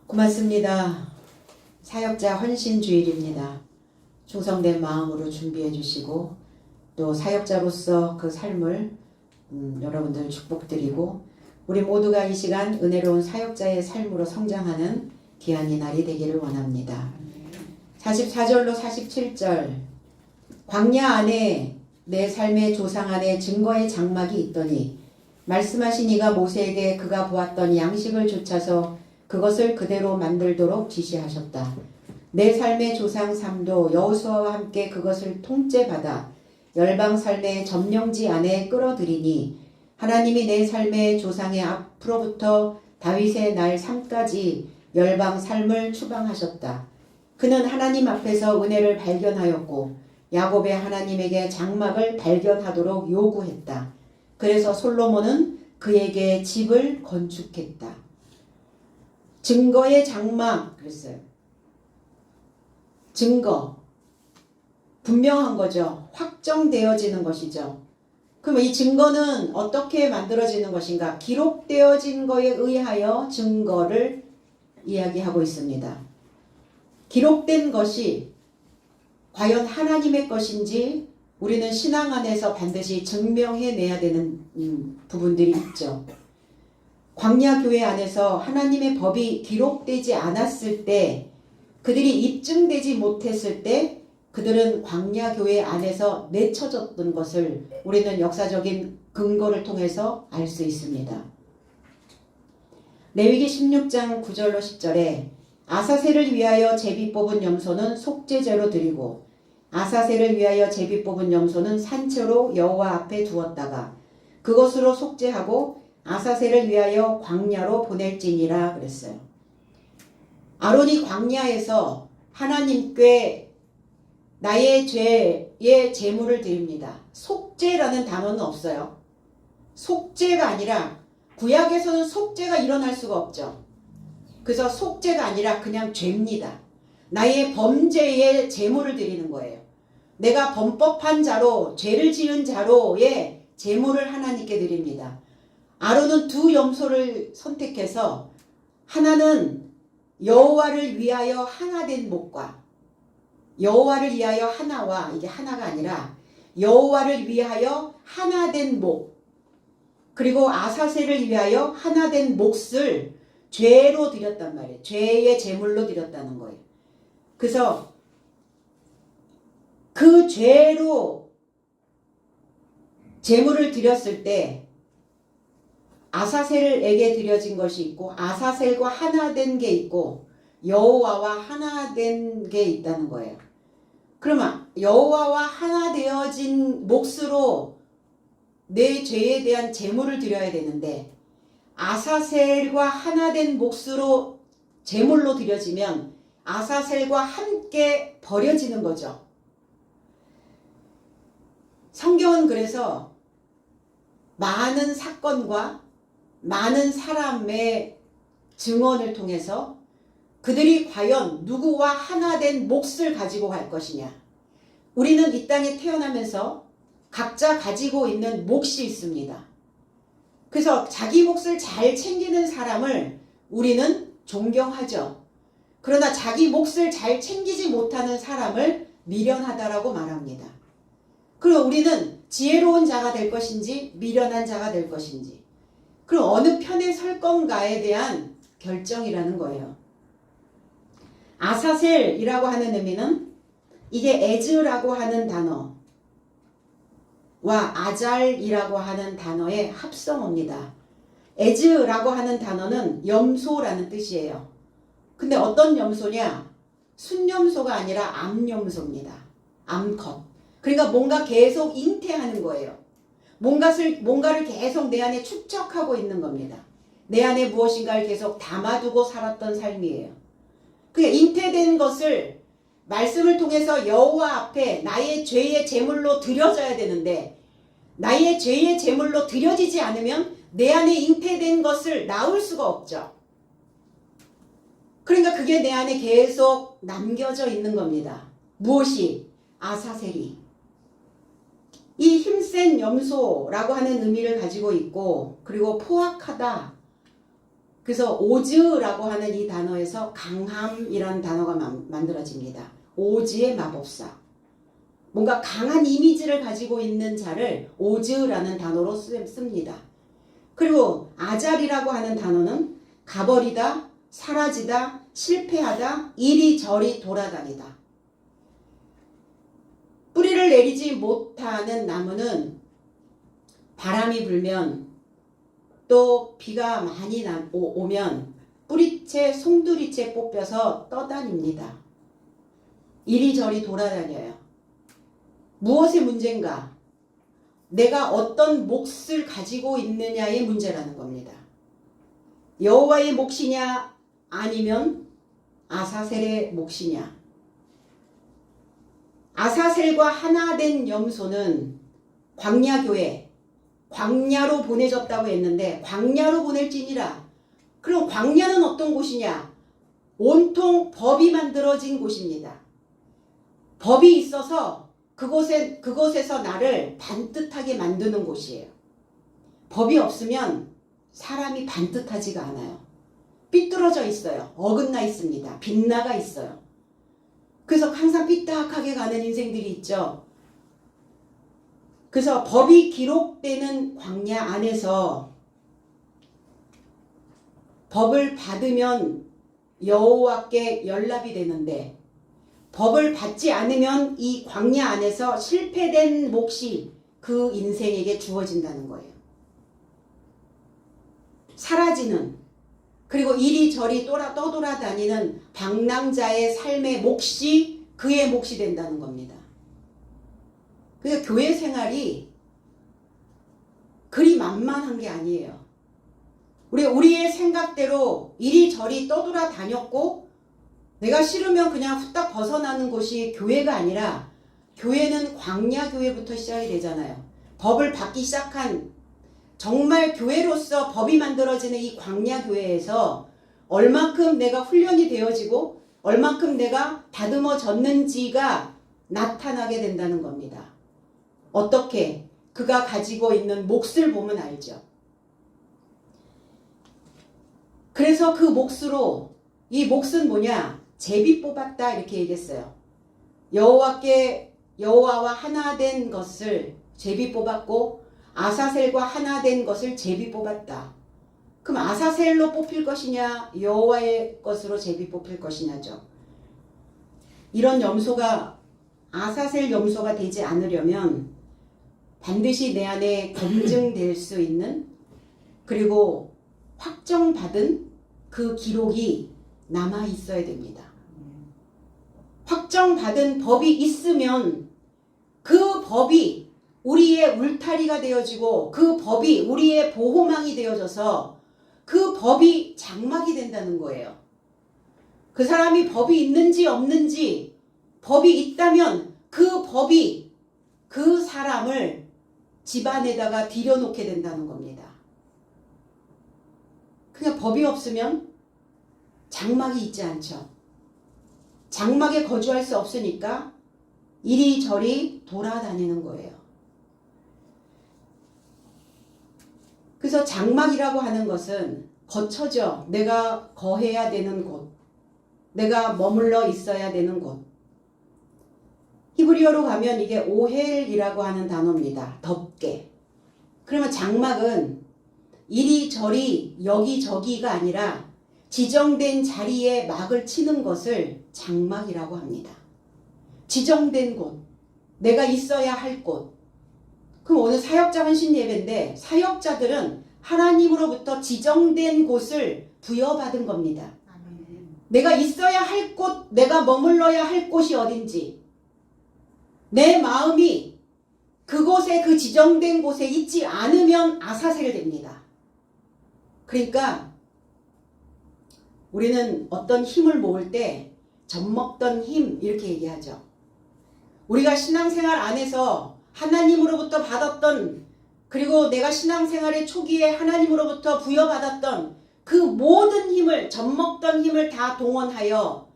고맙습니다. 사역자 헌신주일입니다. 충성된 마음으로 준비해 주시고 또 사역자로서 그 삶을 여러분들 축복드리고 우리 모두가 이 시간 은혜로운 사역자의 삶으로 성장하는 귀한 이 날이 되기를 원합니다. 44절로 47절 광야 안에 내 삶의 조상 안에 증거의 장막이 있더니 말씀하신 이가 모세에게 그가 보았던 양식을 좇아서 그것을 그대로 만들도록 지시하셨다. 내 삶의 조상 삼도 여호수아와 함께 그것을 통째받아 열방 삶의 점령지 안에 끌어들이니 하나님이 내 삶의 조상의 앞으로부터 다윗의 날 삶까지 열방 삶을 추방하셨다. 그는 하나님 앞에서 은혜를 발견하였고 야곱의 하나님에게 장막을 발견하도록 요구했다. 그래서 솔로몬은 그에게 집을 건축했다. 증거의 장막 그랬어요. 증거 분명한 거죠. 확정되어지는 것이죠. 그럼 이 증거는 어떻게 만들어지는 것인가? 기록되어진 거에 의하여 증거를 이야기하고 있습니다. 기록된 것이 과연 하나님의 것인지 우리는 신앙 안에서 반드시 증명해내야 되는 부분들이 있죠. 광야 교회 안에서 하나님의 법이 기록되지 않았을 때, 그들이 입증되지 못했을 때 그들은 광야 교회 안에서 내쳐졌던 것을 우리는 역사적인 근거를 통해서 알 수 있습니다. 레위기 16장 9절로 10절에 아사셀을 위하여 제비 뽑은 염소는 속죄제로 드리고 아사셀을 위하여 제비 뽑은 염소는 산채로 여호와 앞에 두었다가 그것으로 속죄하고 아사셀을 위하여 광야로 보낼지니라 그랬어요. 아론이 광야에서 하나님께 나의 죄의 제물을 드립니다. 속죄라는 단어는 없어요. 속죄가 아니라 구약에서는 속죄가 일어날 수가 없죠. 그래서 속죄가 아니라 그냥 죄입니다. 나의 범죄의 제물을 드리는 거예요. 내가 범법한 자로 죄를 지은 자로의 제물을 하나님께 드립니다. 아론은 두 염소를 선택해서 하나는 여호와를 위하여 하나된 목과 여호와를 위하여 하나와 이게 하나가 아니라 여호와를 위하여 하나된 목 그리고 아사셀을 위하여 하나된 몫을 죄로 드렸단 말이에요. 죄의 제물로 드렸다는 거예요. 그래서 그 죄로 제물을 드렸을 때 아사셀에게 드려진 것이 있고 아사셀과 하나 된 게 있고 여호와와 하나 된 게 있다는 거예요. 그러면 여호와와 하나 되어진 몫으로 내 죄에 대한 제물을 드려야 되는데 아사셀과 하나 된 몫으로 제물로 드려지면 아사셀과 함께 버려지는 거죠. 성경은 그래서 많은 사건과 많은 사람의 증언을 통해서 그들이 과연 누구와 하나 된 몫을 가지고 갈 것이냐. 우리는 이 땅에 태어나면서 각자 가지고 있는 몫이 있습니다. 그래서 자기 몫을 잘 챙기는 사람을 우리는 존경하죠. 그러나 자기 몫을 잘 챙기지 못하는 사람을 미련하다라고 말합니다. 그럼 우리는 지혜로운 자가 될 것인지 미련한 자가 될 것인지 그럼 어느 편에 설 건가에 대한 결정이라는 거예요. 아사셀이라고 하는 의미는 이게 에즈라고 하는 단어와 아잘이라고 하는 단어의 합성어입니다. 에즈라고 하는 단어는 염소라는 뜻이에요. 근데 어떤 염소냐? 순염소가 아니라 암염소입니다. 암컷. 그러니까 뭔가 계속 잉태하는 거예요. 뭔가를 계속 내 안에 축적하고 있는 겁니다. 내 안에 무엇인가를 계속 담아두고 살았던 삶이에요. 그러니까 잉태된 것을 말씀을 통해서 여호와 앞에 나의 죄의 제물로 드려져야 되는데 나의 죄의 제물로 드려지지 않으면 내 안에 잉태된 것을 낳을 수가 없죠. 그러니까 그게 내 안에 계속 남겨져 있는 겁니다. 무엇이? 아사셀이. 이 힘센 염소라고 하는 의미를 가지고 있고 그리고 포악하다. 그래서 오즈라고 하는 이 단어에서 강함이라는 단어가 만들어집니다. 오즈의 마법사. 뭔가 강한 이미지를 가지고 있는 자를 오즈라는 단어로 씁니다. 그리고 아잘이라고 하는 단어는 가버리다, 사라지다, 실패하다, 이리저리 돌아다니다. 뿌리를 내리지 못하는 나무는 바람이 불면 또 비가 많이 오면 뿌리채, 송두리채 뽑혀서 떠다닙니다. 이리저리 돌아다녀요. 무엇의 문제인가? 내가 어떤 몫을 가지고 있느냐의 문제라는 겁니다. 여호와의 몫이냐 아니면 아사셀의 몫이냐. 아사셀과 하나 된 염소는 광야교회, 광야로 보내졌다고 했는데 광야로 보낼지니라. 그럼 광야는 어떤 곳이냐? 온통 법이 만들어진 곳입니다. 법이 있어서 그곳에서 나를 반듯하게 만드는 곳이에요. 법이 없으면 사람이 반듯하지가 않아요. 삐뚤어져 있어요. 어긋나 있습니다. 빗나가 있어요. 그래서 항상 삐딱하게 가는 인생들이 있죠. 그래서 법이 기록되는 광야 안에서 법을 받으면 여호와께 연락이 되는데 법을 받지 않으면 이 광야 안에서 실패된 몫이 그 인생에게 주어진다는 거예요. 사라지는, 그리고 이리저리 떠돌아다니는 방랑자의 삶의 몫이 그의 몫이 된다는 겁니다. 그러니까 교회 생활이 그리 만만한 게 아니에요. 우리의 생각대로 이리저리 떠돌아다녔고 내가 싫으면 그냥 후딱 벗어나는 곳이 교회가 아니라 교회는 광야교회부터 시작이 되잖아요. 법을 받기 시작한 정말 교회로서 법이 만들어지는 이 광야교회에서 얼만큼 내가 훈련이 되어지고 얼만큼 내가 다듬어졌는지가 나타나게 된다는 겁니다. 어떻게? 그가 가지고 있는 몫을 보면 알죠. 그래서 그 몫으로, 이 몫은 뭐냐? 제비 뽑았다 이렇게 얘기했어요. 여호와와 하나 된 것을 제비 뽑았고 아사셀과 하나 된 것을 제비 뽑았다. 그럼 아사셀로 뽑힐 것이냐 여호와의 것으로 제비 뽑힐 것이냐죠. 이런 염소가 아사셀 염소가 되지 않으려면 반드시 내 안에 검증될 수 있는, 그리고 확정받은 그 기록이 남아 있어야 됩니다. 확정받은 법이 있으면 그 법이 우리의 울타리가 되어지고 그 법이 우리의 보호망이 되어져서 그 법이 장막이 된다는 거예요. 그 사람이 법이 있는지 없는지, 법이 있다면 그 법이 그 사람을 집안에다가 들여놓게 된다는 겁니다. 그냥 법이 없으면 장막이 있지 않죠. 장막에 거주할 수 없으니까 이리저리 돌아다니는 거예요. 그래서 장막이라고 하는 것은 거처죠. 내가 거해야 되는 곳, 내가 머물러 있어야 되는 곳. 히브리어로 가면 이게 오헬이라고 하는 단어입니다. 덮개. 그러면 장막은 이리저리 여기저기가 아니라 지정된 자리에 막을 치는 것을 장막이라고 합니다. 지정된 곳, 내가 있어야 할 곳. 그럼 오늘 사역자 헌신 예배인데 사역자들은 하나님으로부터 지정된 곳을 부여받은 겁니다. 내가 있어야 할 곳, 내가 머물러야 할 곳이 어딘지, 내 마음이 그곳에, 그 지정된 곳에 있지 않으면 아사셀 됩니다. 그러니까 우리는 어떤 힘을 모을 때 젖먹던 힘 이렇게 얘기하죠. 우리가 신앙생활 안에서 하나님으로부터 받았던, 그리고 내가 신앙생활의 초기에 하나님으로부터 부여받았던 그 모든 힘을, 젖먹던 힘을 다 동원하여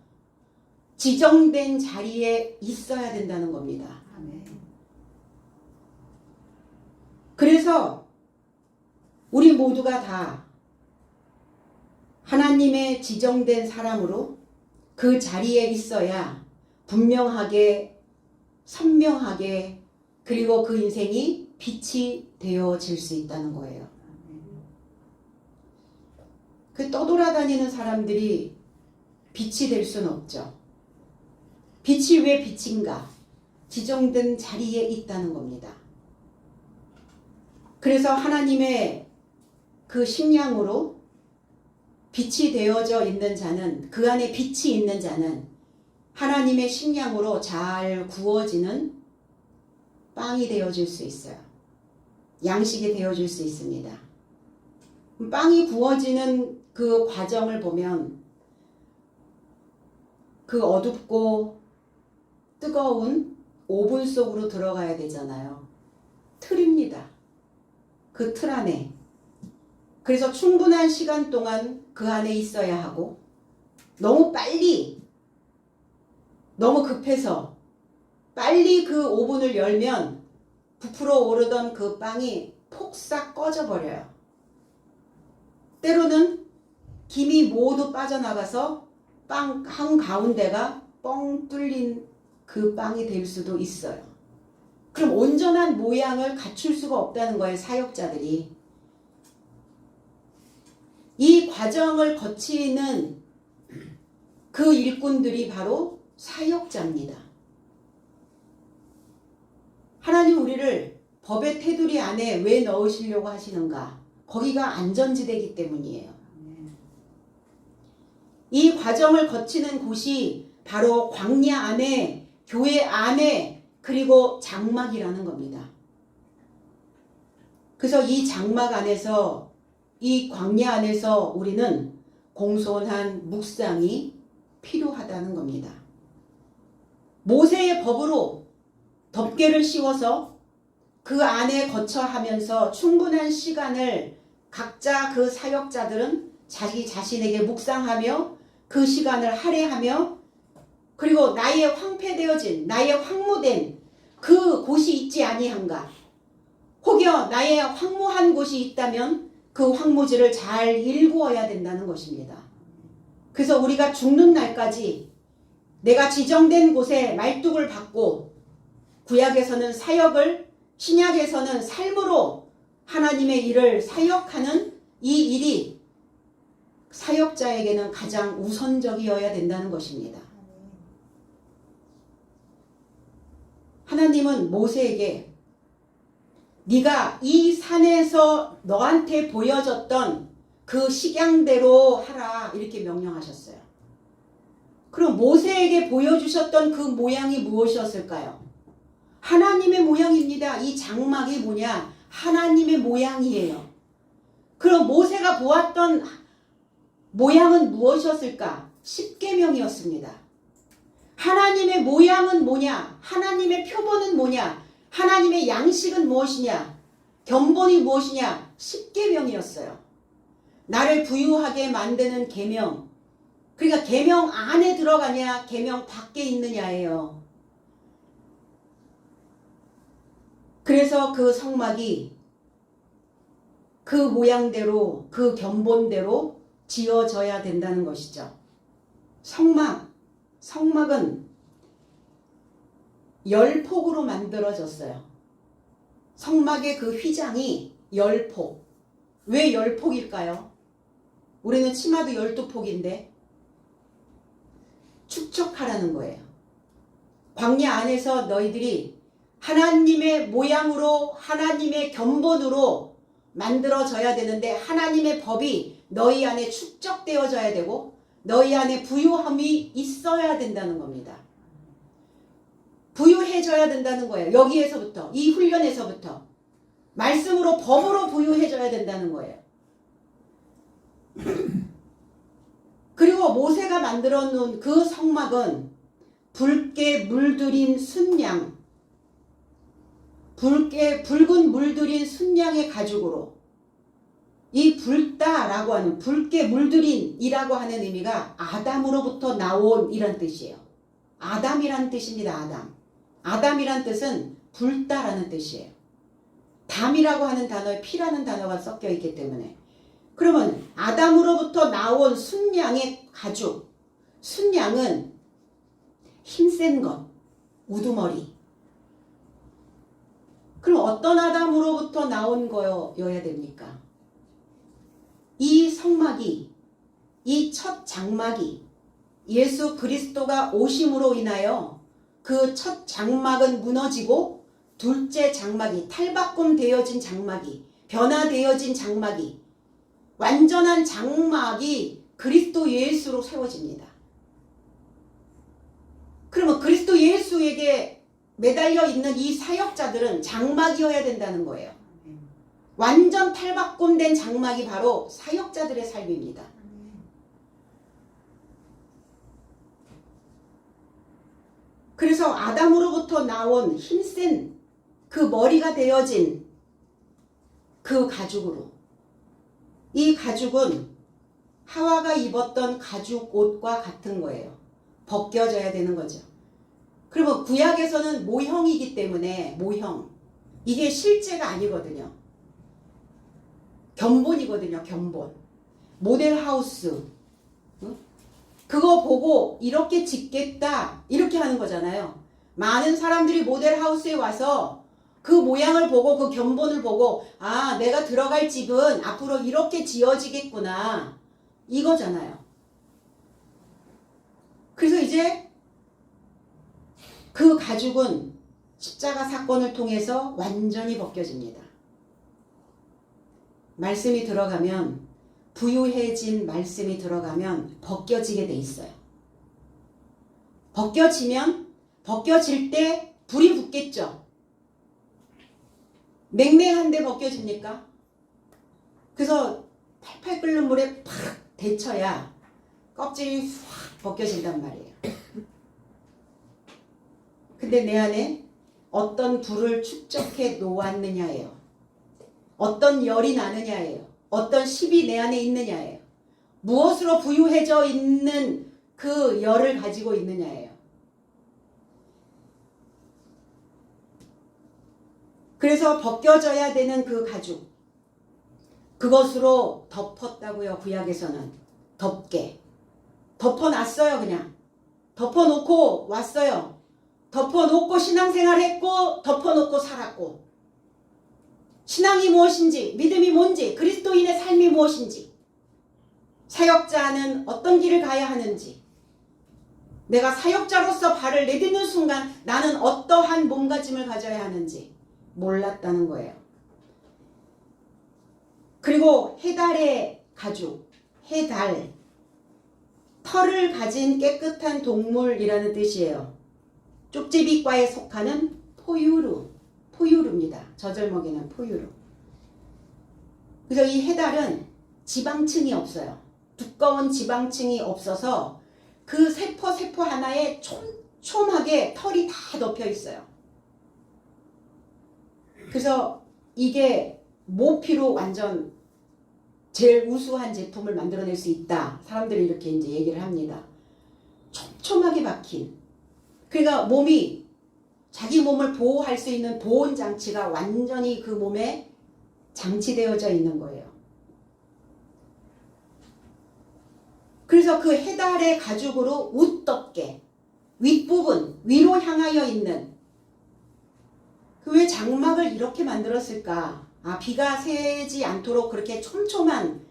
지정된 자리에 있어야 된다는 겁니다. 그래서 우리 모두가 다 하나님의 지정된 사람으로 그 자리에 있어야 분명하게, 선명하게, 그리고 그 인생이 빛이 되어질 수 있다는 거예요. 그 떠돌아다니는 사람들이 빛이 될 수는 없죠. 빛이 왜 빛인가? 지정된 자리에 있다는 겁니다. 그래서 하나님의 그 식량으로 빛이 되어져 있는 자는, 그 안에 빛이 있는 자는 하나님의 식량으로 잘 구워지는 빵이 되어질 수 있어요. 양식이 되어질 수 있습니다. 빵이 구워지는 그 과정을 보면 그 어둡고 뜨거운 오븐 속으로 들어가야 되잖아요. 틀입니다. 그 틀 안에. 그래서 충분한 시간 동안 그 안에 있어야 하고, 너무 빨리, 너무 급해서 빨리 그 오븐을 열면 부풀어 오르던 그 빵이 폭삭 꺼져버려요. 때로는 김이 모두 빠져나가서 빵 한가운데가 뻥 뚫린 그 빵이 될 수도 있어요. 그럼 온전한 모양을 갖출 수가 없다는 거예요, 사역자들이. 이 과정을 거치는 그 일꾼들이 바로 사역자입니다. 하나님 우리를 법의 테두리 안에 왜 넣으시려고 하시는가? 거기가 안전지대이기 때문이에요. 이 과정을 거치는 곳이 바로 광야 안에, 교회 안에, 그리고 장막이라는 겁니다. 그래서 이 장막 안에서, 이 광야 안에서 우리는 공손한 묵상이 필요하다는 겁니다. 모세의 법으로 덮개를 씌워서 그 안에 거쳐 하면서 충분한 시간을 각자 그 사역자들은 자기 자신에게 묵상하며 그 시간을 할애하며, 그리고 나의 황폐되어진, 나의 황무된 그 곳이 있지 아니한가? 혹여 나의 황무한 곳이 있다면 그 황무지를 잘 일구어야 된다는 것입니다. 그래서 우리가 죽는 날까지 내가 지정된 곳에 말뚝을 받고, 구약에서는 사역을, 신약에서는 삶으로 하나님의 일을 사역하는 이 일이 사역자에게는 가장 우선적이어야 된다는 것입니다. 하나님은 모세에게 네가 이 산에서 너한테 보여졌던 그 식양대로 하라, 이렇게 명령하셨어요. 그럼 모세에게 보여주셨던 그 모양이 무엇이었을까요? 하나님의 모양입니다. 이 장막이 뭐냐? 하나님의 모양이에요. 그럼 모세가 보았던 모양은 무엇이었을까? 십계명이었습니다. 하나님의 모양은 뭐냐? 하나님의 표본은 뭐냐? 하나님의 양식은 무엇이냐? 견본이 무엇이냐? 십계명이었어요. 나를 부유하게 만드는 계명. 그러니까 계명 안에 들어가냐, 계명 밖에 있느냐예요. 그래서 그 성막이 그 모양대로, 그 견본대로 지어져야 된다는 것이죠. 성막은 10폭으로 만들어졌어요. 성막의 그 휘장이 10폭. 왜 10폭일까요? 우리는 치마도 12폭인데 축적하라는 거예요. 광야 안에서 너희들이 하나님의 모양으로, 하나님의 견본으로 만들어져야 되는데, 하나님의 법이 너희 안에 축적되어져야 되고 너희 안에 부유함이 있어야 된다는 겁니다. 부유해져야 된다는 거예요. 여기에서부터, 이 훈련에서부터 말씀으로, 법으로 부유해져야 된다는 거예요. 그리고 모세가 만들어 놓은 그 성막은 붉게 물들인 순양, 붉은 물들인 순양의 가죽으로, 이 붉다라고 하는, 붉게 물들인이라고 하는 의미가 아담으로부터 나온 이란 뜻이에요. 아담이란 뜻입니다. 아담. 아담이란 뜻은 붉다라는 뜻이에요. 담이라고 하는 단어에 피라는 단어가 섞여 있기 때문에. 그러면 아담으로부터 나온 순양의 가죽, 순양은 힘센 것, 우두머리. 그럼 어떤 아담으로부터 나온 거여야 됩니까? 이 성막이, 이 첫 장막이 예수 그리스도가 오심으로 인하여 그 첫 장막은 무너지고 둘째 장막이, 탈바꿈 되어진 장막이, 변화되어진 장막이, 완전한 장막이 그리스도 예수로 세워집니다. 그러면 그리스도 예수에게 매달려 있는 이 사역자들은 장막이어야 된다는 거예요. 완전 탈바꿈된 장막이 바로 사역자들의 삶입니다. 그래서 아담으로부터 나온 힘센 그 머리가 되어진 그 가죽으로, 이 가죽은 하와가 입었던 가죽 옷과 같은 거예요. 벗겨져야 되는 거죠. 그리고 구약에서는 모형이기 때문에, 모형, 이게 실제가 아니거든요. 견본이거든요. 견본. 모델하우스, 그거 보고 이렇게 짓겠다 이렇게 하는 거잖아요. 많은 사람들이 모델하우스에 와서 그 모양을 보고 그 견본을 보고, 아, 내가 들어갈 집은 앞으로 이렇게 지어지겠구나 이거잖아요. 그래서 이제 그 가죽은 십자가 사건을 통해서 완전히 벗겨집니다. 말씀이 들어가면, 부유해진 말씀이 들어가면 벗겨지게 돼 있어요. 벗겨질 때 불이 붙겠죠. 맹맹한데 벗겨집니까? 그래서 팔팔 끓는 물에 팍 데쳐야 껍질이 확 벗겨진단 말이에요. 근데 내 안에 어떤 불을 축적해 놓았느냐예요. 어떤 열이 나느냐예요. 어떤 십이 내 안에 있느냐예요. 무엇으로 부유해져 있는 그 열을 가지고 있느냐예요. 그래서 벗겨져야 되는 그 가죽, 그것으로 덮었다고요. 구약에서는 덮게 덮어놨어요. 그냥 덮어놓고 왔어요. 덮어놓고 신앙생활 했고 덮어놓고 살았고, 신앙이 무엇인지, 믿음이 뭔지, 그리스도인의 삶이 무엇인지, 사역자는 어떤 길을 가야 하는지, 내가 사역자로서 발을 내딛는 순간 나는 어떠한 몸가짐을 가져야 하는지 몰랐다는 거예요. 그리고 해달의 가죽, 해달, 털을 가진 깨끗한 동물이라는 뜻이에요. 쪽제비과에 속하는 포유류입니다. 젖을먹이는 포유류. 그래서 이 해달은 지방층이 없어요. 두꺼운 지방층이 없어서 그 세포 하나에 촘촘하게 털이 다 덮여 있어요. 그래서 이게 모피로 완전 제일 우수한 제품을 만들어낼 수 있다. 사람들이 이렇게 이제 얘기를 합니다. 촘촘하게 박힌. 그러니까 몸이, 자기 몸을 보호할 수 있는 보온 장치가 완전히 그 몸에 장치되어져 있는 거예요. 그래서 그 해달의 가죽으로 웃덮게, 윗부분, 위로 향하여 있는, 그 왜 장막을 이렇게 만들었을까? 아, 비가 새지 않도록 그렇게 촘촘한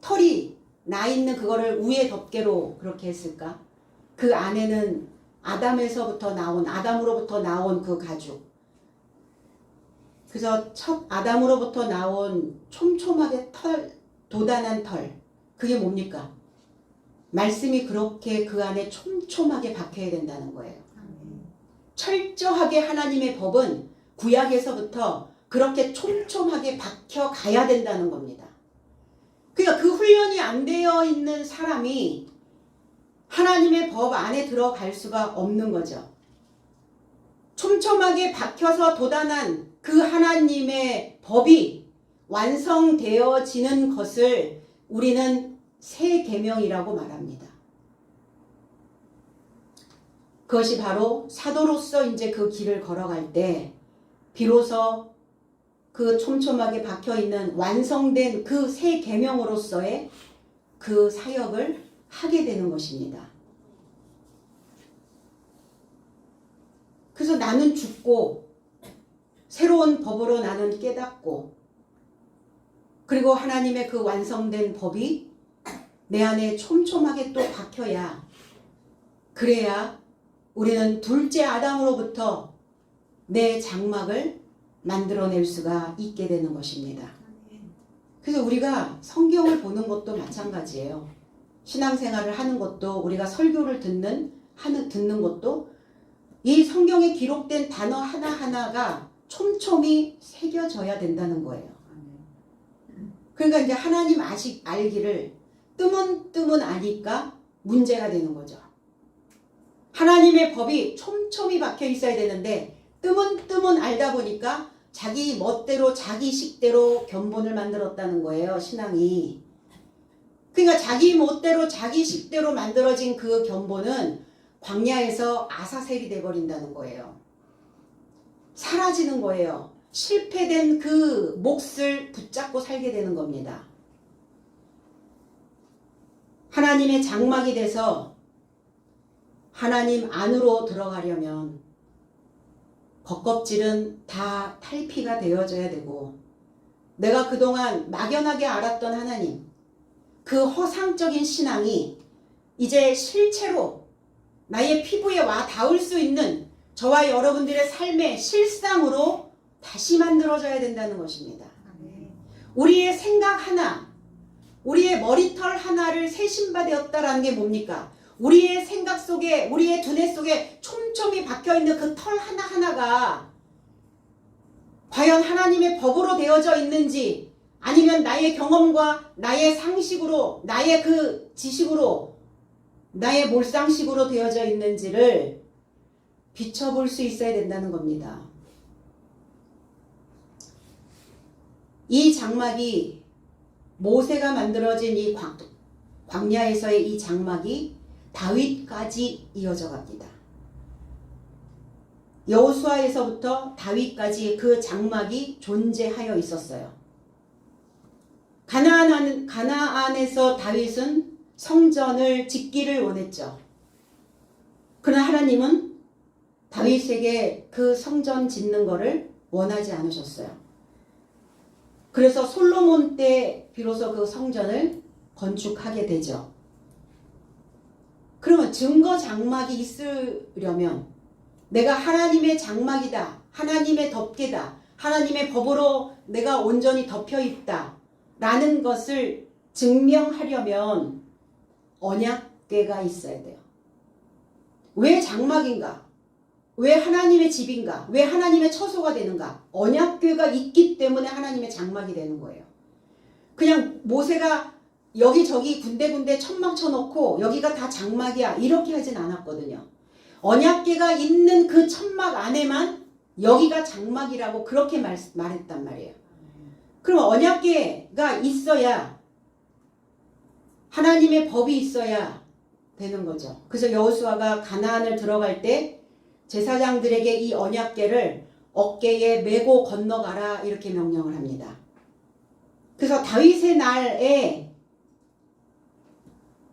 털이 나 있는 그거를 위에 덮개로 그렇게 했을까? 그 안에는 아담으로부터 나온 그 가죽. 그래서 첫 아담으로부터 나온 촘촘하게 도단한 털. 그게 뭡니까? 말씀이 그렇게 그 안에 촘촘하게 박혀야 된다는 거예요. 철저하게 하나님의 법은 구약에서부터 그렇게 촘촘하게 박혀 가야 된다는 겁니다. 그러니까 그 훈련이 안 되어 있는 사람이 하나님의 법 안에 들어갈 수가 없는 거죠. 촘촘하게 박혀서 도단한 그 하나님의 법이 완성되어지는 것을 우리는 새 계명이라고 말합니다. 그것이 바로 사도로서 이제 그 길을 걸어갈 때 비로소 그 촘촘하게 박혀있는 완성된 그 새 계명으로서의 그 사역을 하게 되는 것입니다. 그래서 나는 죽고 새로운 법으로 나는 깨닫고 그리고 하나님의 그 완성된 법이 내 안에 촘촘하게 또 박혀야 그래야 우리는 둘째 아담으로부터 내 장막을 만들어낼 수가 있게 되는 것입니다. 그래서 우리가 성경을 보는 것도 마찬가지예요. 신앙생활을 하는 것도 우리가 설교를 듣는 것도 이 성경에 기록된 단어 하나하나가 촘촘히 새겨져야 된다는 거예요. 그러니까 이제 하나님 알기를 뜨문뜨문 아니까 문제가 되는 거죠. 하나님의 법이 촘촘히 박혀 있어야 되는데 뜨문뜨문 알다 보니까 자기 멋대로 자기 식대로 견본을 만들었다는 거예요. 신앙이. 그러니까 자기 멋대로 자기 식대로 만들어진 그 견본은 광야에서 아사셀이 돼버린다는 거예요. 사라지는 거예요. 실패된 그 몫을 붙잡고 살게 되는 겁니다. 하나님의 장막이 돼서 하나님 안으로 들어가려면 겉껍질은 다 탈피가 되어져야 되고 내가 그동안 막연하게 알았던 하나님 그 허상적인 신앙이 이제 실체로 나의 피부에 와 닿을 수 있는 저와 여러분들의 삶의 실상으로 다시 만들어져야 된다는 것입니다. 우리의 생각 하나, 우리의 머리털 하나를 새신바되었다라는 게 뭡니까? 우리의 생각 속에, 우리의 두뇌 속에 촘촘히 박혀있는 그 털 하나하나가 과연 하나님의 법으로 되어져 있는지 아니면 나의 경험과 나의 상식으로, 나의 그 지식으로, 나의 몰상식으로 되어져 있는지를 비춰볼 수 있어야 된다는 겁니다. 이 장막이 모세가 만들어진 이 광야에서의 이 장막이 다윗까지 이어져 갑니다. 여호수아에서부터 다윗까지 그 장막이 존재하여 있었어요. 가나안에서 다윗은 성전을 짓기를 원했죠. 그러나 하나님은 다윗에게 그 성전 짓는 거를 원하지 않으셨어요. 그래서 솔로몬 때 비로소 그 성전을 건축하게 되죠. 그러면 증거 장막이 있으려면 내가 하나님의 장막이다, 하나님의 덮개다, 하나님의 법으로 내가 온전히 덮여 있다 라는 것을 증명하려면 언약궤가 있어야 돼요. 왜 장막인가? 왜 하나님의 집인가? 왜 하나님의 처소가 되는가? 언약궤가 있기 때문에 하나님의 장막이 되는 거예요. 그냥 모세가 여기저기 군데군데 천막 쳐놓고 여기가 다 장막이야 이렇게 하진 않았거든요. 언약궤가 있는 그 천막 안에만 여기가 장막이라고 그렇게 말했단 말이에요. 그럼 언약궤가 있어야 하나님의 법이 있어야 되는 거죠. 그래서 여호수아가 가나안을 들어갈 때 제사장들에게 이 언약궤를 어깨에 메고 건너가라 이렇게 명령을 합니다. 그래서 다윗의 날에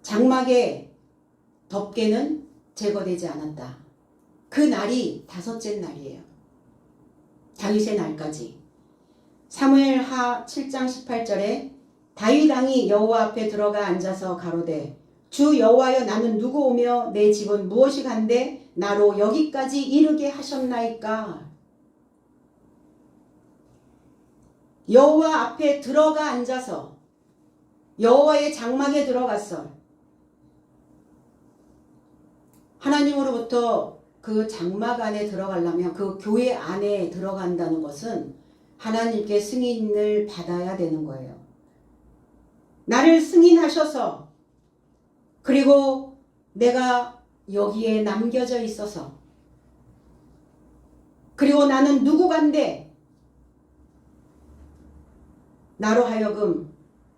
장막의 덮개는 제거되지 않았다. 그 날이 다섯째 날이에요. 다윗의 날까지. 사무엘하 7장 18절에 다윗 왕이 여호와 앞에 들어가 앉아서 가로되 주 여호와여 나는 누구 오며 내 집은 무엇이 간데 나로 여기까지 이르게 하셨나이까. 여호와 앞에 들어가 앉아서 여호와의 장막에 들어갔어. 하나님으로부터 그 장막 안에 들어가려면 그 교회 안에 들어간다는 것은 하나님께 승인을 받아야 되는 거예요. 나를 승인하셔서 그리고 내가 여기에 남겨져 있어서 그리고 나는 누구간데 나로 하여금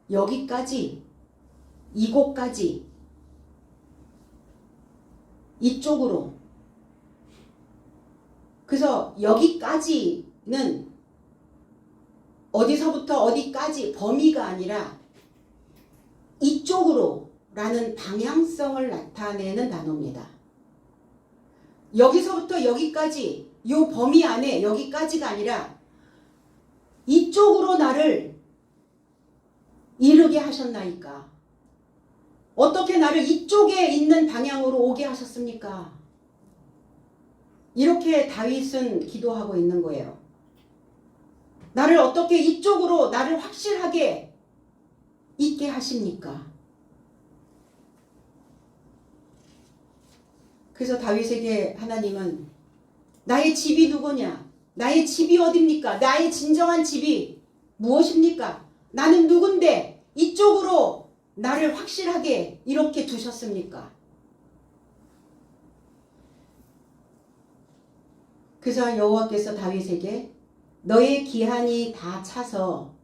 여기까지 이곳까지 이쪽으로 그래서 여기까지는 어디서부터 어디까지 범위가 아니라 이쪽으로 라는 방향성을 나타내는 단어입니다. 여기서부터 여기까지 요 범위 안에 여기까지가 아니라 이쪽으로 나를 이르게 하셨나이까? 어떻게 나를 이쪽에 있는 방향으로 오게 하셨습니까? 이렇게 다윗은 기도하고 있는 거예요. 나를 어떻게 이쪽으로 나를 확실하게 있게 하십니까? 그래서 다윗에게 하나님은 나의 집이 누구냐? 나의 집이 어딥니까? 나의 진정한 집이 무엇입니까? 나는 누군데 이쪽으로 나를 확실하게 이렇게 두셨습니까? 그래서 여호와께서 다윗에게 너의 기한이 다 차서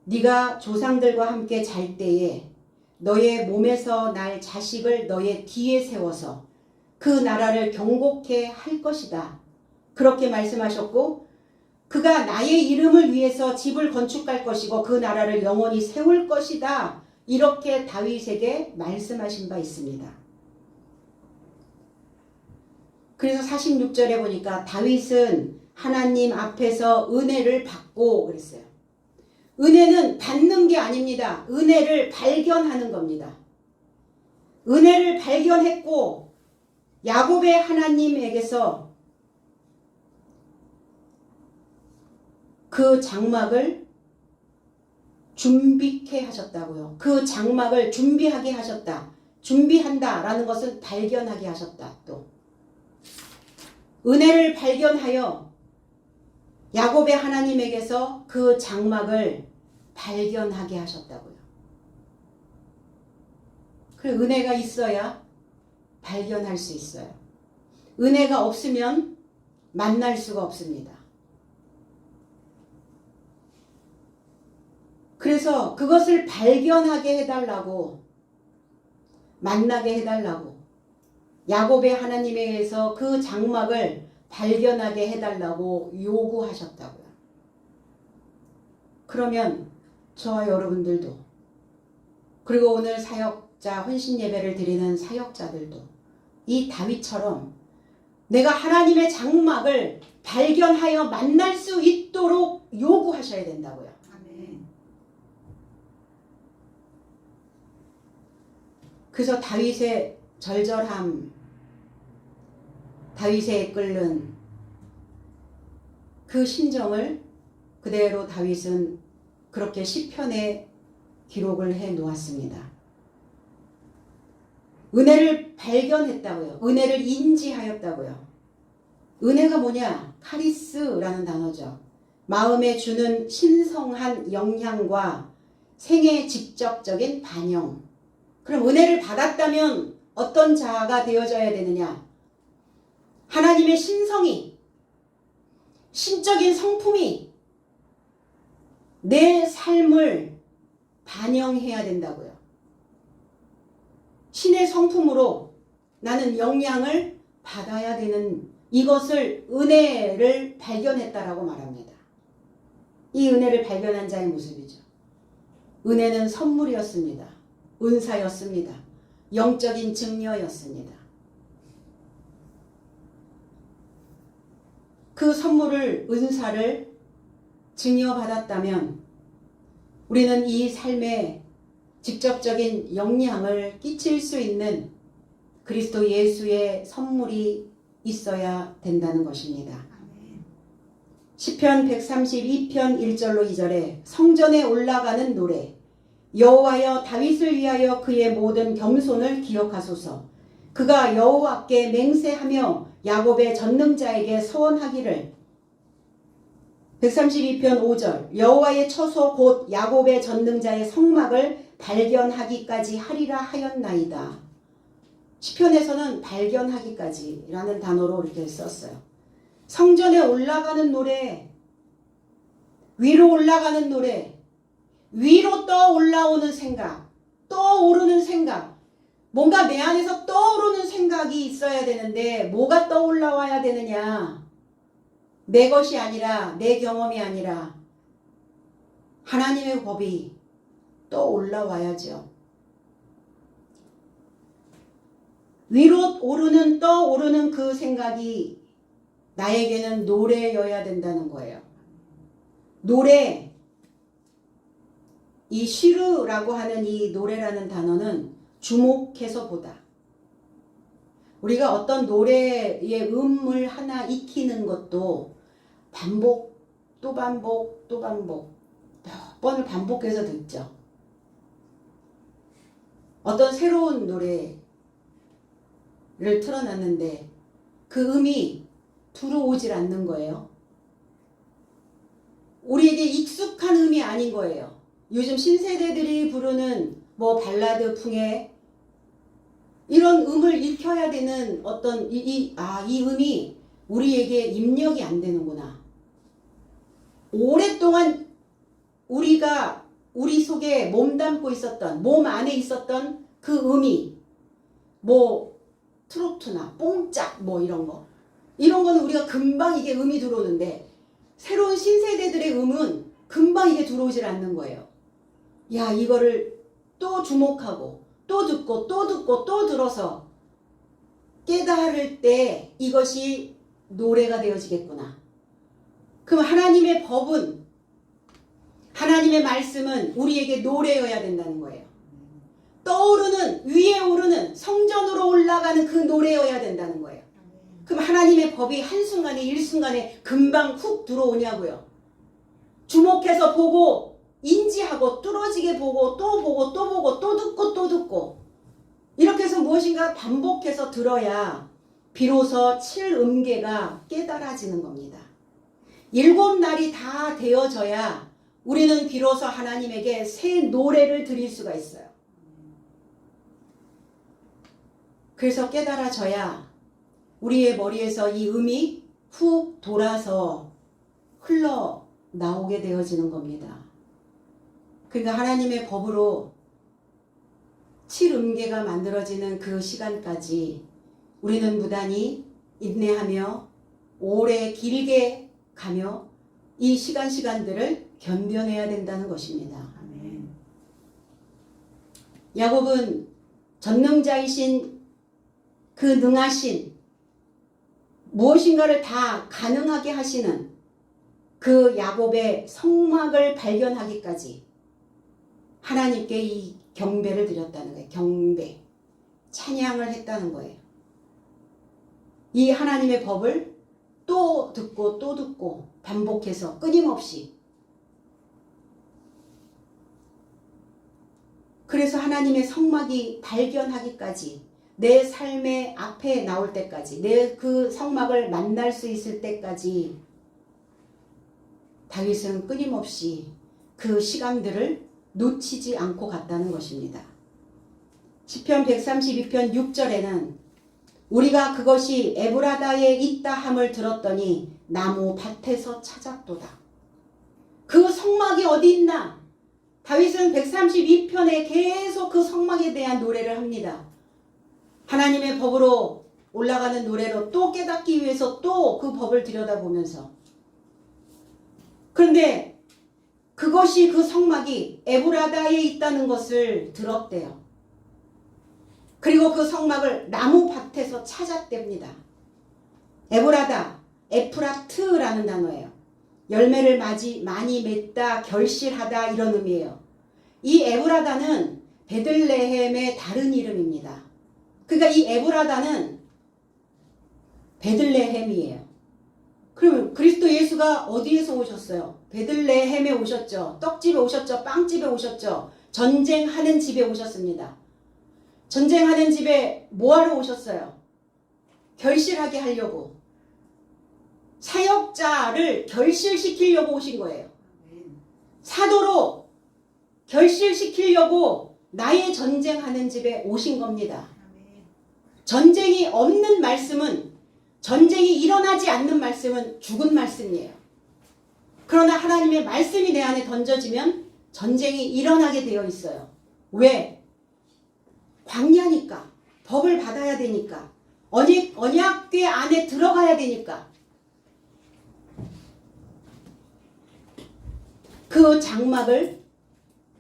네가 조상들과 함께 잘 때에 너의 몸에서 날 자식을 너의 뒤에 세워서 그 나라를 경고케 할 것이다. 그렇게 말씀하셨고 그가 나의 이름을 위해서 집을 건축할 것이고 그 나라를 영원히 세울 것이다. 이렇게 다윗에게 말씀하신 바 있습니다. 그래서 46절에 보니까 다윗은 하나님 앞에서 은혜를 받고 그랬어요. 은혜는 받는 게 아닙니다. 은혜를 발견하는 겁니다. 은혜를 발견했고 야곱의 하나님에게서 그 장막을 준비케 하셨다고요. 그 장막을 준비하게 하셨다. 준비한다라는 것은 발견하게 하셨다. 또 은혜를 발견하여 야곱의 하나님에게서 그 장막을 발견하게 하셨다고요. 그래, 은혜가 있어야 발견할 수 있어요. 은혜가 없으면 만날 수가 없습니다. 그래서 그것을 발견하게 해달라고, 만나게 해달라고, 야곱의 하나님에게서 그 장막을 발견하게 해달라고 요구하셨다고요. 그러면 저와 여러분들도, 그리고 오늘 사역자 헌신 예배를 드리는 사역자들도 이 다윗처럼 내가 하나님의 장막을 발견하여 만날 수 있도록 요구하셔야 된다고요. 아멘. 그래서 다윗의 절절함, 다윗의 끓는 그 심정을 그대로 다윗은 그렇게 시편에 기록을 해 놓았습니다. 은혜를 발견했다고요. 은혜를 인지하였다고요. 은혜가 뭐냐? 카리스라는 단어죠. 마음에 주는 신성한 영향과 생애의 직접적인 반영. 그럼 은혜를 받았다면 어떤 자가 되어져야 되느냐? 하나님의 신성이, 신적인 성품이 내 삶을 반영해야 된다고요. 신의 성품으로 나는 영향을 받아야 되는, 이것을 은혜를 발견했다라고 말합니다. 이 은혜를 발견한 자의 모습이죠. 은혜는 선물이었습니다. 은사였습니다. 영적인 증여였습니다. 그 선물을, 은사를 증여받았다면 우리는 이 삶에 직접적인 영향을 끼칠 수 있는 그리스도 예수의 선물이 있어야 된다는 것입니다. 시편 132편 1절로 2절에 성전에 올라가는 노래, 여호와여 다윗을 위하여 그의 모든 겸손을 기억하소서. 그가 여호와께 맹세하며 야곱의 전능자에게 서원하기를. 132편 5절 여호와의 처소 곧 야곱의 전능자의 성막을 발견하기까지 하리라 하였나이다. 시편에서는 발견하기까지라는 단어로 이렇게 썼어요. 성전에 올라가는 노래, 위로 올라가는 노래, 위로 떠올라오는 생각, 떠오르는 생각, 뭔가 내 안에서 떠오르는 생각이 있어야 되는데 뭐가 떠올라와야 되느냐? 내 것이 아니라, 내 경험이 아니라 하나님의 법이 또 올라와야죠. 위로 오르는 떠오르는 그 생각이 나에게는 노래여야 된다는 거예요. 노래, 이 시르라고 하는 이 노래라는 단어는 주목해서 보다. 우리가 어떤 노래의 음을 하나 익히는 것도 반복, 또 반복, 또 반복, 몇 번을 반복해서 듣죠. 어떤 새로운 노래를 틀어놨는데 그 음이 들어오질 않는 거예요. 우리에게 익숙한 음이 아닌 거예요. 요즘 신세대들이 부르는 뭐 발라드 풍의 이런 음을 익혀야 되는 어떤 이 음이 우리에게 입력이 안 되는구나. 오랫동안 우리가 우리 속에 몸담고 있었던, 몸 안에 있었던 그 음이 뭐 트로트나 뽕짝 뭐 이런 거는 우리가 금방 이게 음이 들어오는데 새로운 신세대들의 음은 금방 이게 들어오질 않는 거예요. 야, 이거를 또 주목하고 또 듣고 또 듣고 또 들어서 깨달을 때 이것이 노래가 되어지겠구나. 그럼 하나님의 법은, 하나님의 말씀은 우리에게 노래여야 된다는 거예요. 떠오르는, 위에 오르는, 성전으로 올라가는 그 노래여야 된다는 거예요. 그럼 하나님의 법이 한순간에 일순간에 금방 훅 들어오냐고요. 주목해서 보고 인지하고 뚫어지게 보고 또 보고 또 보고 또 듣고 또 듣고 이렇게 해서 무엇인가 반복해서 들어야 비로소 7음계가 깨달아지는 겁니다. 7날이 다 되어져야 우리는 비로소 하나님에게 새 노래를 드릴 수가 있어요. 그래서 깨달아져야 우리의 머리에서 이 음이 훅 돌아서 흘러나오게 되어지는 겁니다. 그러니까 하나님의 법으로 7음계가 만들어지는 그 시간까지 우리는 무단히 인내하며 오래 길게 가며 이 시간들을 견뎌내야 된다는 것입니다. 아멘. 야곱은 전능자이신 그 능하신 무엇인가를 다 가능하게 하시는 그 야곱의 성막을 발견하기까지 하나님께 이 경배를 드렸다는 거예요. 경배, 찬양을 했다는 거예요. 이 하나님의 법을 또 듣고 또 듣고 반복해서 끊임없이. 그래서 하나님의 성막이 발견하기까지, 내 삶의 앞에 나올 때까지, 내 그 성막을 만날 수 있을 때까지 다윗은 끊임없이 그 시간들을 놓치지 않고 갔다는 것입니다. 시편 132편 6절에는 우리가 그것이 에브라다에 있다 함을 들었더니 나무 밭에서 찾았도다. 그 성막이 어디 있나? 다윗은 132편에 계속 그 성막에 대한 노래를 합니다. 하나님의 법으로 올라가는 노래로 또 깨닫기 위해서 또 그 법을 들여다보면서. 그런데 그것이 그 성막이 에브라다에 있다는 것을 들었대요. 그리고 그 성막을 나무밭에서 찾았답니다. 에브라다, 에프라트라는 단어예요. 열매를 많이 맺다, 결실하다 이런 의미예요. 이 에브라다는 베들레헴의 다른 이름입니다. 그러니까 이 에브라다는 베들레헴이에요. 그러면 그리스도 예수가 어디에서 오셨어요? 베들레헴에 오셨죠. 떡집에 오셨죠. 빵집에 오셨죠. 전쟁하는 집에 오셨습니다. 전쟁하는 집에 뭐하러 오셨어요? 결실하게 하려고. 사역자를 결실시키려고 오신 거예요. 사도로 결실시키려고 나의 전쟁하는 집에 오신 겁니다. 전쟁이 없는 말씀은, 전쟁이 일어나지 않는 말씀은 죽은 말씀이에요. 그러나 하나님의 말씀이 내 안에 던져지면 전쟁이 일어나게 되어 있어요. 왜? 광야니까. 법을 받아야 되니까. 언약궤 안에 들어가야 되니까. 그 장막을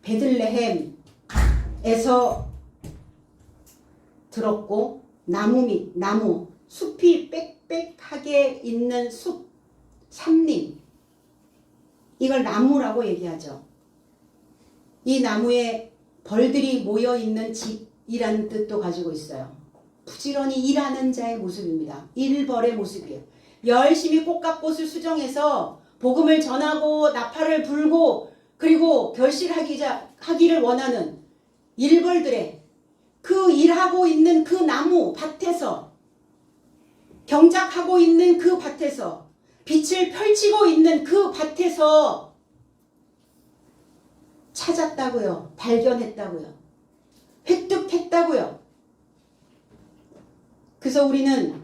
베들레헴에서 들었고 나무 숲이 빽빽하게 있는 숲 삼림, 이걸 나무라고 얘기하죠. 이 나무에 벌들이 모여있는 집이라는 뜻도 가지고 있어요. 부지런히 일하는 자의 모습입니다. 일벌의 모습이에요. 열심히 꽃값꽃을 수정해서 복음을 전하고 나팔을 불고 그리고 결실하기를 원하는 일벌들의 그 일하고 있는 그 나무 밭에서, 경작하고 있는 그 밭에서, 빛을 펼치고 있는 그 밭에서 찾았다고요. 발견했다고요. 획득했다고요. 그래서 우리는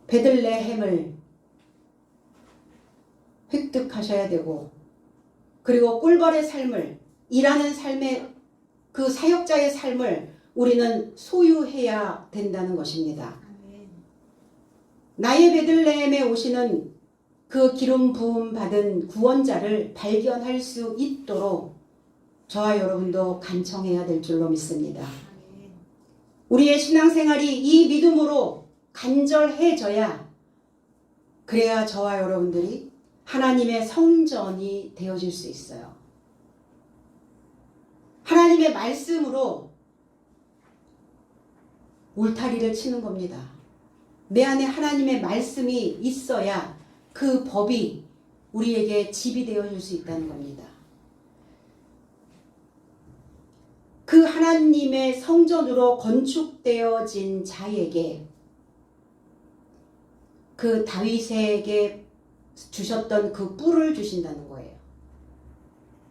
베들레헴을 획득하셔야 되고, 그리고 꿀벌의 삶을, 일하는 삶의 그 사역자의 삶을 우리는 소유해야 된다는 것입니다. 나의 베들레헴에 오시는 그 기름 부음 받은 구원자를 발견할 수 있도록 저와 여러분도 간청해야 될 줄로 믿습니다. 우리의 신앙생활이 이 믿음으로 간절해져야, 그래야 저와 여러분들이 하나님의 성전이 되어질 수 있어요. 하나님의 말씀으로 울타리를 치는 겁니다. 내 안에 하나님의 말씀이 있어야 그 법이 우리에게 집이 되어질 수 있다는 겁니다. 그 하나님의 성전으로 건축되어진 자에게, 그 다윗에게 주셨던 그 뿔을 주신다는 거예요.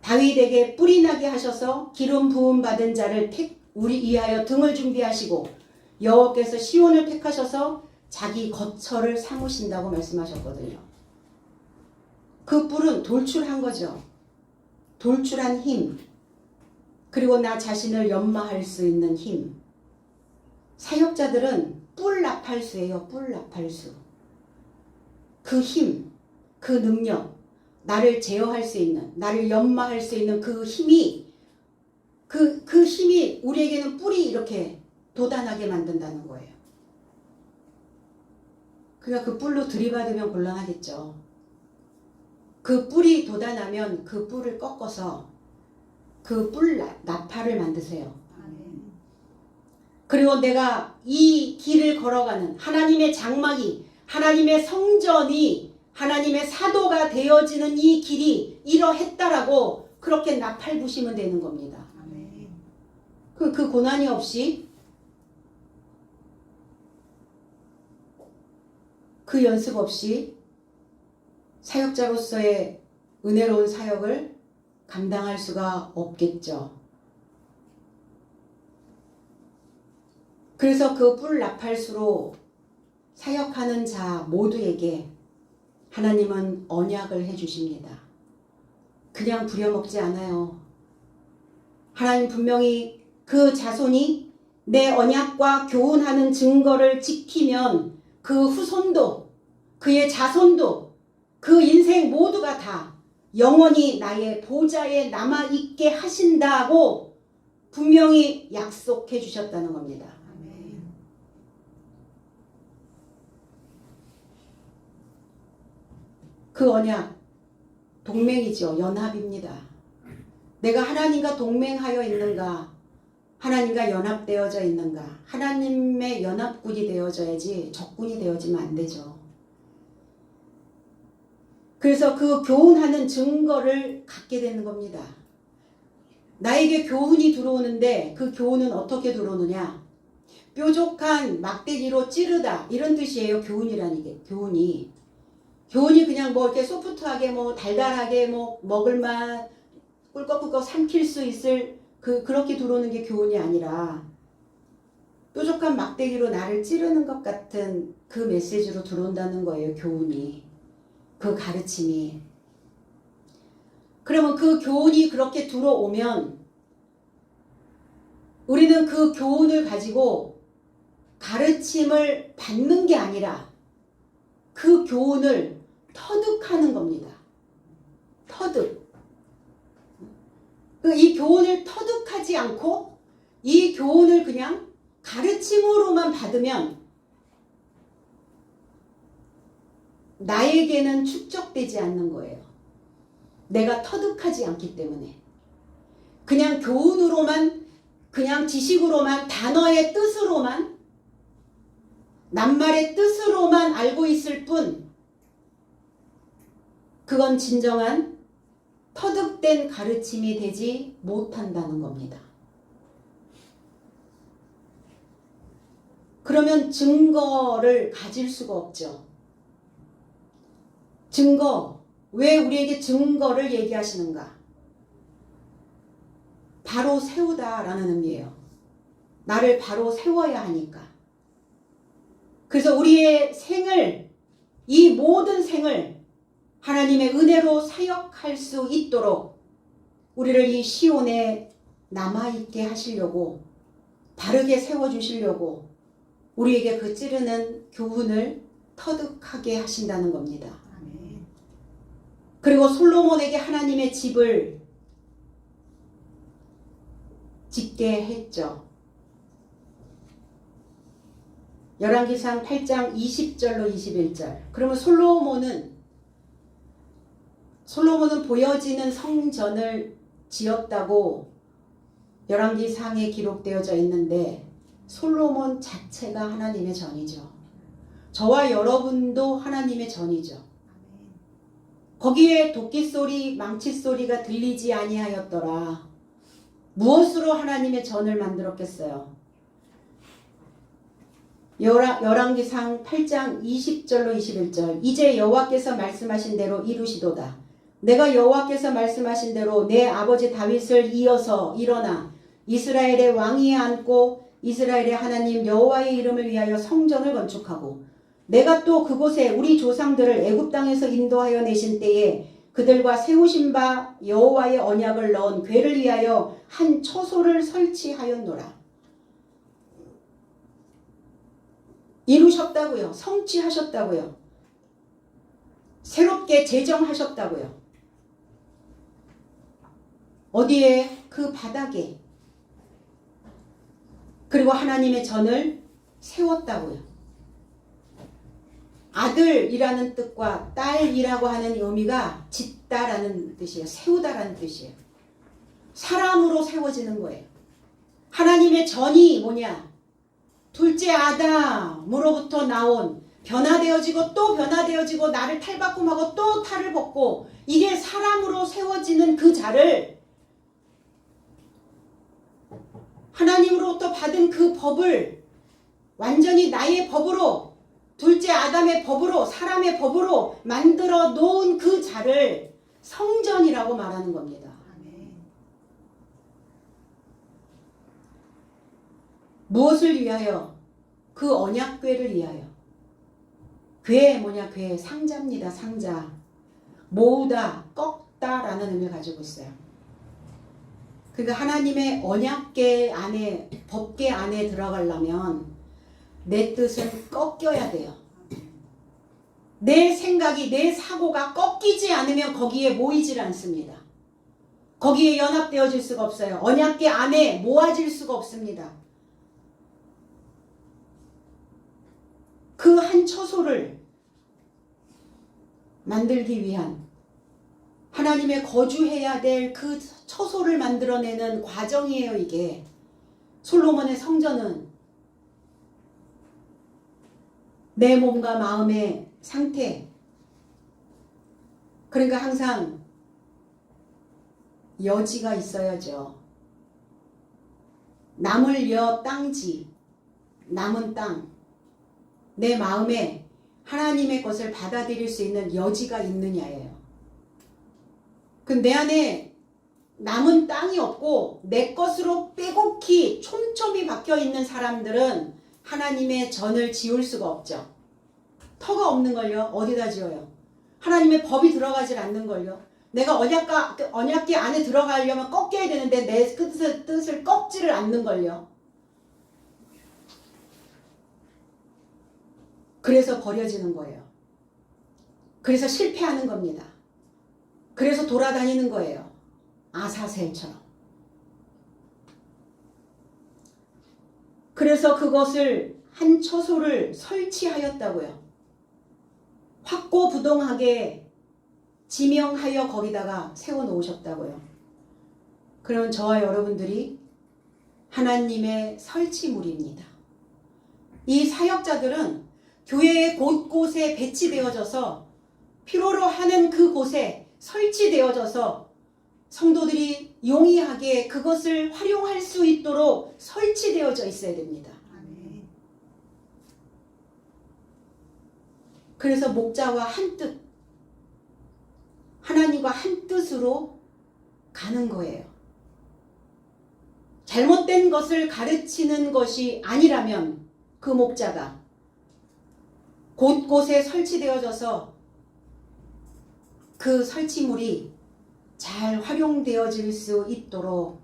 다윗에게 뿔이 나게 하셔서 기름 부음 받은 자를 우리 위하여 등을 준비하시고, 여호와께서 시온을 택하셔서 자기 거처를 삼으신다고 말씀하셨거든요. 그 뿔은 돌출한 거죠. 돌출한 힘, 그리고 나 자신을 연마할 수 있는 힘. 사역자들은 뿔 나팔수예요. 뿔 나팔수. 그 힘, 그 능력, 나를 제어할 수 있는, 나를 연마할 수 있는 그 힘이, 그 힘이 우리에게는 뿔이 이렇게 도단하게 만든다는 거예요. 그러니까 그 뿔로 들이받으면 곤란하겠죠. 그 뿔이 도단하면 그 뿔을 꺾어서 그 뿔 나팔을 만드세요. 그리고 내가 이 길을 걸어가는 하나님의 장막이, 하나님의 성전이, 하나님의 사도가 되어지는 이 길이 이러했다라고 그렇게 나팔 부시면 되는 겁니다. 그 고난이 없이, 그 연습 없이 사역자로서의 은혜로운 사역을 감당할 수가 없겠죠. 그래서 그 뿔 나팔수로 사역하는 자 모두에게 하나님은 언약을 해주십니다. 그냥 부려먹지 않아요. 하나님 분명히 그 자손이 내 언약과 교훈하는 증거를 지키면 그 후손도, 그의 자손도, 그 인생 모두가 다 영원히 나의 보좌에 남아있게 하신다고 분명히 약속해 주셨다는 겁니다. 그 언약, 동맹이죠. 연합입니다. 내가 하나님과 동맹하여 있는가, 하나님과 연합되어져 있는가. 하나님의 연합군이 되어져야지 적군이 되어지면 안 되죠. 그래서 그 교훈하는 증거를 갖게 되는 겁니다. 나에게 교훈이 들어오는데 그 교훈은 어떻게 들어오느냐. 뾰족한 막대기로 찌르다, 이런 뜻이에요. 교훈이라는 게. 교훈이 그냥 뭐 이렇게 소프트하게 뭐 달달하게 뭐 먹을만 꿀꺽꿀꺽 삼킬 수 있을 그렇게 들어오는 게 교훈이 아니라, 뾰족한 막대기로 나를 찌르는 것 같은 그 메시지로 들어온다는 거예요. 교훈이, 그 가르침이. 그러면 그 교훈이 그렇게 들어오면 우리는 그 교훈을 가지고 가르침을 받는 게 아니라 그 교훈을 터득하는 겁니다. 터득. 이 교훈을 터득하지 않고 이 교훈을 그냥 가르침으로만 받으면 나에게는 축적되지 않는 거예요. 내가 터득하지 않기 때문에. 그냥 교훈으로만, 그냥 지식으로만, 단어의 뜻으로만, 낱말의 뜻으로만 알고 있을 뿐, 그건 진정한 터득된 가르침이 되지 못한다는 겁니다. 그러면 증거를 가질 수가 없죠. 증거. 왜 우리에게 증거를 얘기하시는가? 바로 세우다라는 의미예요. 나를 바로 세워야 하니까. 그래서 우리의 생을, 이 모든 생을 하나님의 은혜로 사역할 수 있도록 우리를 이 시온에 남아있게 하시려고, 바르게 세워주시려고 우리에게 그 찌르는 교훈을 터득하게 하신다는 겁니다. 그리고 솔로몬에게 하나님의 집을 짓게 했죠. 열왕기상 8장 20절로 21절. 그러면 솔로몬은 보여지는 성전을 지었다고 열왕기상에 기록되어져 있는데 솔로몬 자체가 하나님의 전이죠. 저와 여러분도 하나님의 전이죠. 거기에 도끼소리, 망치소리가 들리지 아니하였더라. 무엇으로 하나님의 전을 만들었겠어요? 열왕기상 8장 20절로 21절. 이제 여호와께서 말씀하신 대로 이루시도다. 내가 여호와께서 말씀하신 대로 내 아버지 다윗을 이어서 일어나 이스라엘의 왕위에 앉고 이스라엘의 하나님 여호와의 이름을 위하여 성전을 건축하고 내가 또 그곳에 우리 조상들을 애굽 땅에서 인도하여 내신 때에 그들과 세우신 바 여호와의 언약을 넣은 궤를 위하여 한 처소를 설치하였노라. 이루셨다고요. 성취하셨다고요. 새롭게 제정하셨다고요. 어디에? 그 바닥에. 그리고 하나님의 전을 세웠다고요. 아들이라는 뜻과 딸이라고 하는 의미가 짓다라는 뜻이에요. 세우다라는 뜻이에요. 사람으로 세워지는 거예요. 하나님의 전이 뭐냐? 둘째 아담으로부터 나온 변화되어지고 또 변화되어지고 나를 탈바꿈하고 또 탈을 벗고 이게 사람으로 세워지는 그 자를 하나님으로부터 받은 그 법을 완전히 나의 법으로 둘째 아담의 법으로 사람의 법으로 만들어 놓은 그 자를 성전이라고 말하는 겁니다. 무엇을 위하여? 그 언약궤를 위하여. 궤 뭐냐? 궤 상자입니다. 상자. 모으다, 꺾다라는 의미를 가지고 있어요. 그러니까 하나님의 언약궤 안에, 법궤 안에 들어가려면 내 뜻은 꺾여야 돼요. 내 생각이, 내 사고가 꺾이지 않으면 거기에 모이질 않습니다. 거기에 연합되어질 수가 없어요. 언약궤 안에 모아질 수가 없습니다. 그 한 처소를 만들기 위한 하나님의 거주해야 될 그 처소를 만들어내는 과정이에요. 이게 솔로몬의 성전은 내 몸과 마음의 상태, 그러니까 항상 여지가 있어야죠. 남을 여 땅지, 남은 땅, 내 마음에 하나님의 것을 받아들일 수 있는 여지가 있느냐예요. 그 내 안에 남은 땅이 없고 내 것으로 빼곡히 촘촘히 박혀 있는 사람들은 하나님의 전을 지을 수가 없죠. 터가 없는걸요. 어디다 지어요? 하나님의 법이 들어가질 않는걸요. 내가 언약궤 안에 들어가려면 꺾여야 되는데 내 뜻을 꺾지를 않는걸요. 그래서 버려지는 거예요. 그래서 실패하는 겁니다. 그래서 돌아다니는 거예요. 아사셀처럼. 그래서 그것을 한 처소를 설치하였다고요. 확고부동하게 지명하여 거기다가 세워놓으셨다고요. 그러면 저와 여러분들이 하나님의 설치물입니다. 이 사역자들은 교회의 곳곳에 배치되어져서 필요로 하는 그곳에 설치되어져서 성도들이 용이하게 그것을 활용할 수 있도록 설치되어져 있어야 됩니다. 그래서 목자와 한 뜻, 하나님과 한 뜻으로 가는 거예요. 잘못된 것을 가르치는 것이 아니라면 그 목자가 곳곳에 설치되어져서 그 설치물이 잘 활용되어질 수 있도록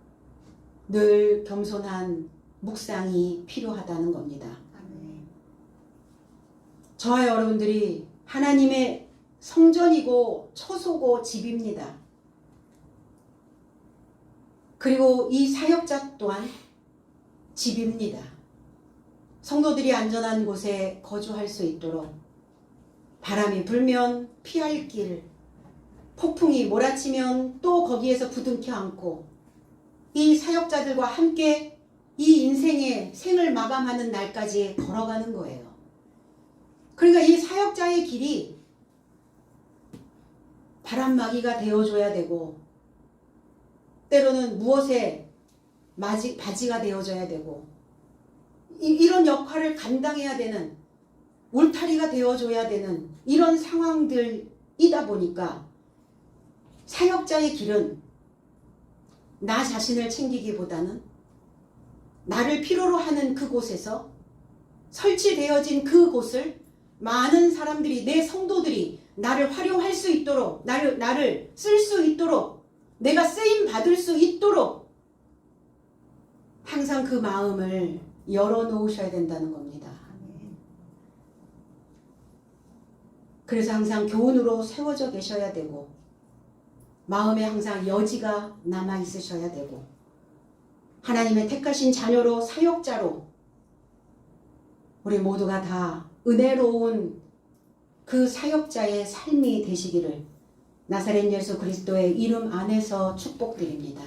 늘 겸손한 묵상이 필요하다는 겁니다. 저와 여러분들이 하나님의 성전이고 처소고 집입니다. 그리고 이 사역자 또한 집입니다. 성도들이 안전한 곳에 거주할 수 있도록 바람이 불면 피할 길, 폭풍이 몰아치면 또 거기에서 부둥켜 안고 이 사역자들과 함께 이 인생의 생을 마감하는 날까지 걸어가는 거예요. 그러니까 이 사역자의 길이 바람막이가 되어줘야 되고 때로는 무엇에 바지가 되어줘야 되고 이런 역할을 감당해야 되는 울타리가 되어줘야 되는 이런 상황들이다 보니까 사역자의 길은 나 자신을 챙기기보다는 나를 필요로 하는 그곳에서 설치되어진 그곳을 많은 사람들이 내 성도들이 나를 활용할 수 있도록 나를 쓸 수 있도록 내가 쓰임 받을 수 있도록 항상 그 마음을 열어놓으셔야 된다는 겁니다. 그래서 항상 교훈으로 세워져 계셔야 되고 마음에 항상 여지가 남아 있으셔야 되고 하나님의 택하신 자녀로 사역자로 우리 모두가 다 은혜로운 그 사역자의 삶이 되시기를 나사렛 예수 그리스도의 이름 안에서 축복드립니다.